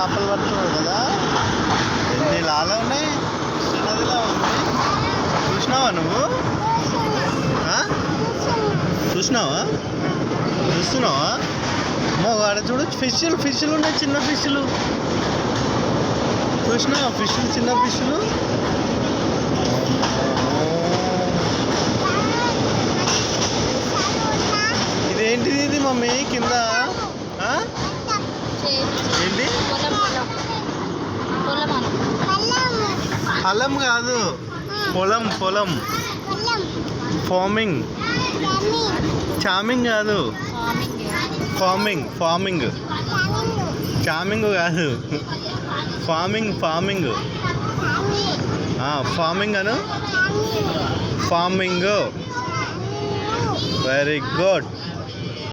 చేపలు పడుతున్నావు కదా. ఎన్ని లాలా ఉన్నాయి, చిన్నదిలా ఉంది. చూసినావా నువ్వు? చూసినావా? చూస్తున్నావా? ఆడ చూడు, ఫిష్లు ఉన్నాయి, చిన్న ఫిష్లు. చూసినావా ఫిష్లు, చిన్న ఫిష్లు? ఇదేంటిది ఇది మమ్మీ కింద? ఏంటి? పొలం కాదు, పొలం. ఫార్మింగ్. చామింగ్ కాదు, ఫార్మింగ్ చామింగ్ కాదు, ఫార్మింగ్ అను. ఫార్మింగ్. Very good.